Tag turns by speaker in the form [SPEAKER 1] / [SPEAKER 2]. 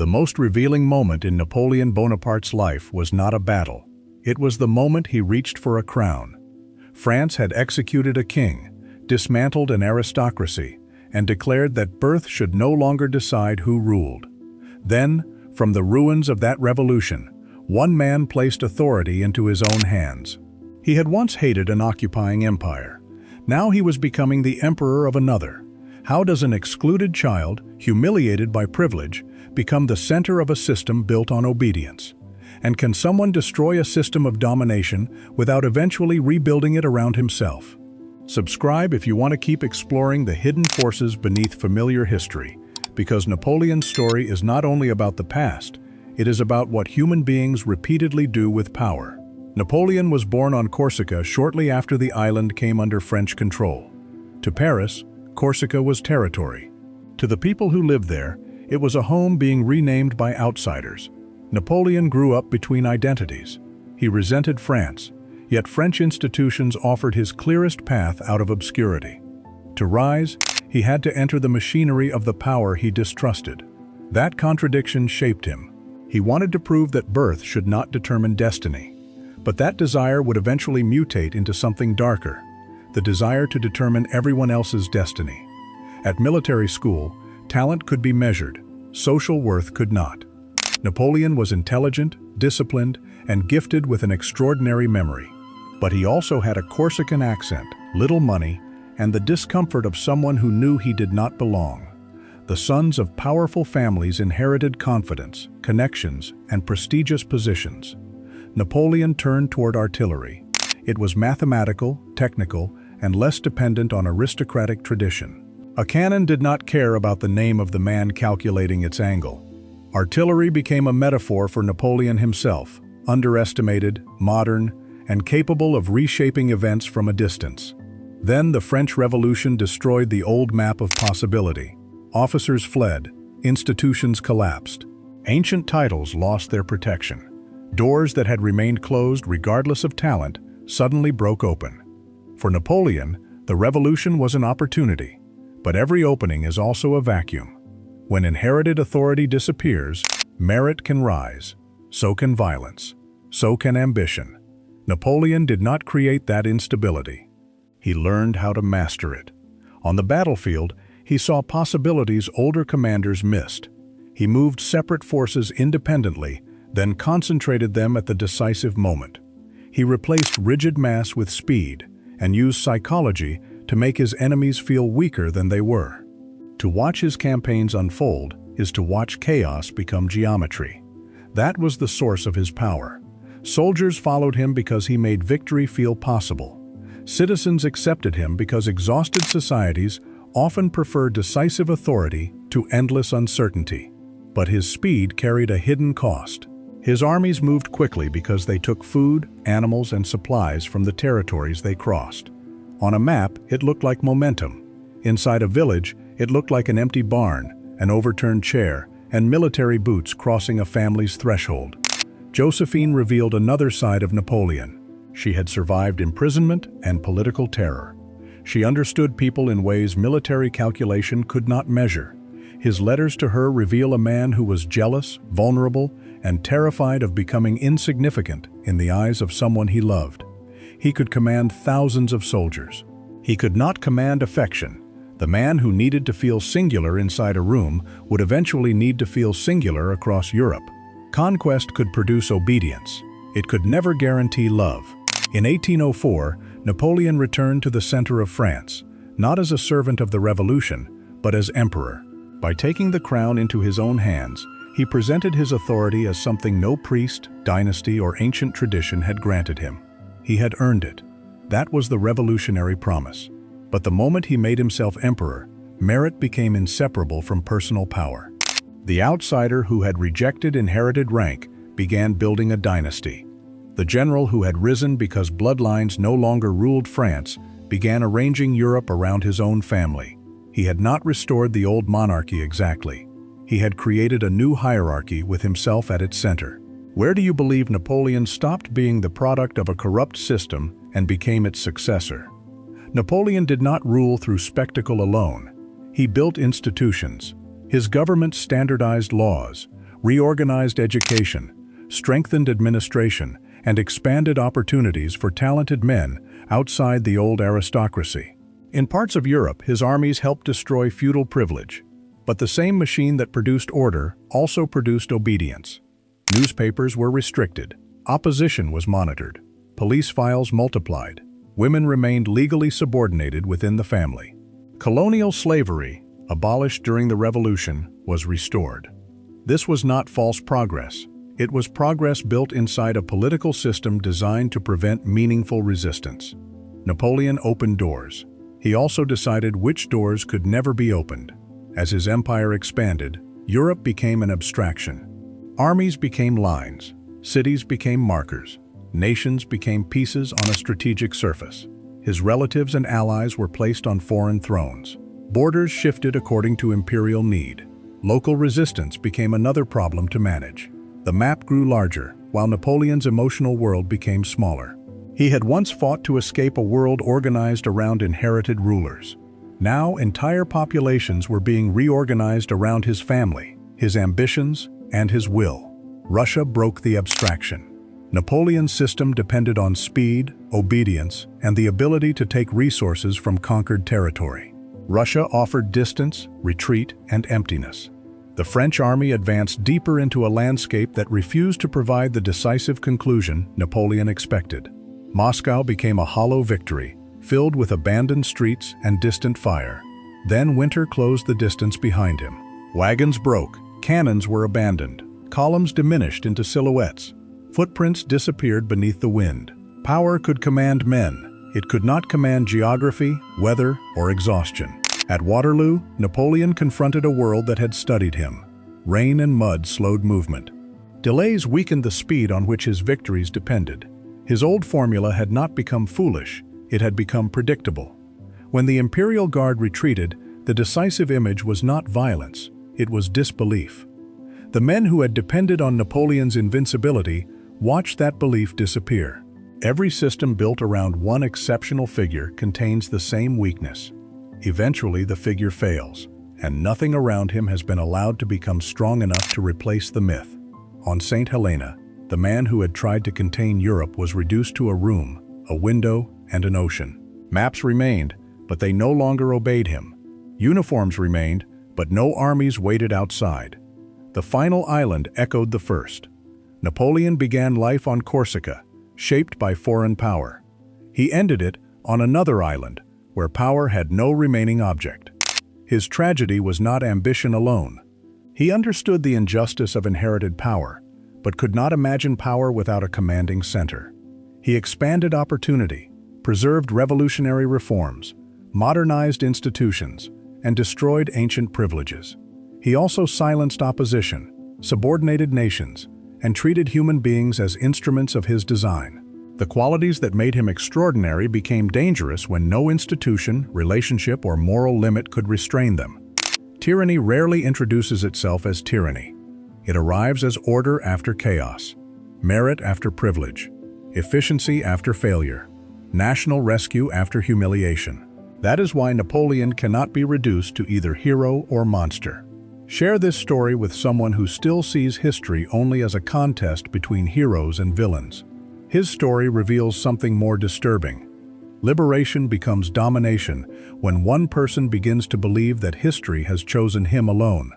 [SPEAKER 1] The most revealing moment in Napoleon Bonaparte's life was not a battle. It was the moment he reached for a crown. France had executed a king, dismantled an aristocracy, and declared that birth should no longer decide who ruled. Then, from the ruins of that revolution, one man placed authority into his own hands. He had once hated an occupying empire. Now he was becoming the emperor of another. How does an excluded child, humiliated by privilege, become the center of a system built on obedience? And can someone destroy a system of domination without eventually rebuilding it around himself? Subscribe if you want to keep exploring the hidden forces beneath familiar history, because Napoleon's story is not only about the past, it is about what human beings repeatedly do with power. Napoleon was born on Corsica shortly after the island came under French control. To Paris, Corsica was territory. To the people who lived there, it was a home being renamed by outsiders. Napoleon grew up between identities. He resented France, yet French institutions offered his clearest path out of obscurity. To rise, he had to enter the machinery of the power he distrusted. That contradiction shaped him. He wanted to prove that birth should not determine destiny. But that desire would eventually mutate into something darker, the desire to determine everyone else's destiny. At military school, talent could be measured, social worth could not. Napoleon was intelligent, disciplined, and gifted with an extraordinary memory. But he also had a Corsican accent, little money, and the discomfort of someone who knew he did not belong. The sons of powerful families inherited confidence, connections, and prestigious positions. Napoleon turned toward artillery. It was mathematical, technical, and less dependent on aristocratic tradition. A cannon did not care about the name of the man calculating its angle. Artillery became a metaphor for Napoleon himself, underestimated, modern, and capable of reshaping events from a distance. Then the French Revolution destroyed the old map of possibility. Officers fled, institutions collapsed. Ancient titles lost their protection. Doors that had remained closed regardless of talent suddenly broke open. For Napoleon, the revolution was an opportunity, but every opening is also a vacuum. When inherited authority disappears, merit can rise. So can violence. So can ambition. Napoleon did not create that instability. He learned how to master it. On the battlefield, he saw possibilities older commanders missed. He moved separate forces independently, then concentrated them at the decisive moment. He replaced rigid mass with speed and used psychology to make his enemies feel weaker than they were. To watch his campaigns unfold is to watch chaos become geometry. That was the source of his power. Soldiers followed him because he made victory feel possible. Citizens accepted him because exhausted societies often prefer decisive authority to endless uncertainty. But his speed carried a hidden cost. His armies moved quickly because they took food, animals, and supplies from the territories they crossed. On a map, it looked like momentum. Inside a village, it looked like an empty barn, an overturned chair, and military boots crossing a family's threshold. Josephine revealed another side of Napoleon. She had survived imprisonment and political terror. She understood people in ways military calculation could not measure. His letters to her reveal a man who was jealous, vulnerable, and terrified of becoming insignificant in the eyes of someone he loved. He could command thousands of soldiers. He could not command affection. The man who needed to feel singular inside a room would eventually need to feel singular across Europe. Conquest could produce obedience. It could never guarantee love. In 1804, Napoleon returned to the center of France, not as a servant of the revolution, but as emperor. By taking the crown into his own hands, he presented his authority as something no priest, dynasty, or ancient tradition had granted him. He had earned it. That was the revolutionary promise. But the moment he made himself emperor, merit became inseparable from personal power. The outsider who had rejected inherited rank began building a dynasty. The general who had risen because bloodlines no longer ruled France began arranging Europe around his own family. He had not restored the old monarchy exactly. He had created a new hierarchy with himself at its center. Where do you believe Napoleon stopped being the product of a corrupt system and became its successor? Napoleon did not rule through spectacle alone. He built institutions. His government standardized laws, reorganized education, strengthened administration, and expanded opportunities for talented men outside the old aristocracy. In parts of Europe, his armies helped destroy feudal privilege. But the same machine that produced order also produced obedience. Newspapers were restricted. Opposition was monitored. Police files multiplied. Women remained legally subordinated within the family. Colonial slavery, abolished during the Revolution, was restored. This was not false progress. It was progress built inside a political system designed to prevent meaningful resistance. Napoleon opened doors. He also decided which doors could never be opened. As his empire expanded, Europe became an abstraction. Armies became lines. Cities became markers. Nations became pieces on a strategic surface. His relatives and allies were placed on foreign thrones. Borders shifted according to imperial need. Local resistance became another problem to manage. The map grew larger, while Napoleon's emotional world became smaller. He had once fought to escape a world organized around inherited rulers. Now, entire populations were being reorganized around his family, his ambitions, and his will. Russia broke the abstraction. Napoleon's system depended on speed, obedience, and the ability to take resources from conquered territory. Russia offered distance, retreat, and emptiness. The French army advanced deeper into a landscape that refused to provide the decisive conclusion Napoleon expected. Moscow became a hollow victory, filled with abandoned streets and distant fire. Then winter closed the distance behind him. Wagons broke, cannons were abandoned, columns diminished into silhouettes. Footprints disappeared beneath the wind. Power could command men. It could not command geography, weather, or exhaustion. At Waterloo, Napoleon confronted a world that had studied him. Rain and mud slowed movement. Delays weakened the speed on which his victories depended. His old formula had not become foolish, it had become predictable. When the Imperial Guard retreated, the decisive image was not violence, it was disbelief. The men who had depended on Napoleon's invincibility watched that belief disappear. Every system built around one exceptional figure contains the same weakness. Eventually, the figure fails, and nothing around him has been allowed to become strong enough to replace the myth. On St. Helena, the man who had tried to contain Europe was reduced to a room, a window, and an ocean. Maps remained, but they no longer obeyed him. Uniforms remained, but no armies waited outside. The final island echoed the first. Napoleon began life on Corsica, shaped by foreign power. He ended it on another island, where power had no remaining object. His tragedy was not ambition alone. He understood the injustice of inherited power, but could not imagine power without a commanding center. He expanded opportunity, preserved revolutionary reforms, modernized institutions, and destroyed ancient privileges. He also silenced opposition, subordinated nations, and treated human beings as instruments of his design. The qualities that made him extraordinary became dangerous when no institution, relationship, or moral limit could restrain them. Tyranny rarely introduces itself as tyranny. It arrives as order after chaos, merit after privilege, efficiency after failure, national rescue after humiliation. That is why Napoleon cannot be reduced to either hero or monster. Share this story with someone who still sees history only as a contest between heroes and villains. His story reveals something more disturbing. Liberation becomes domination when one person begins to believe that history has chosen him alone.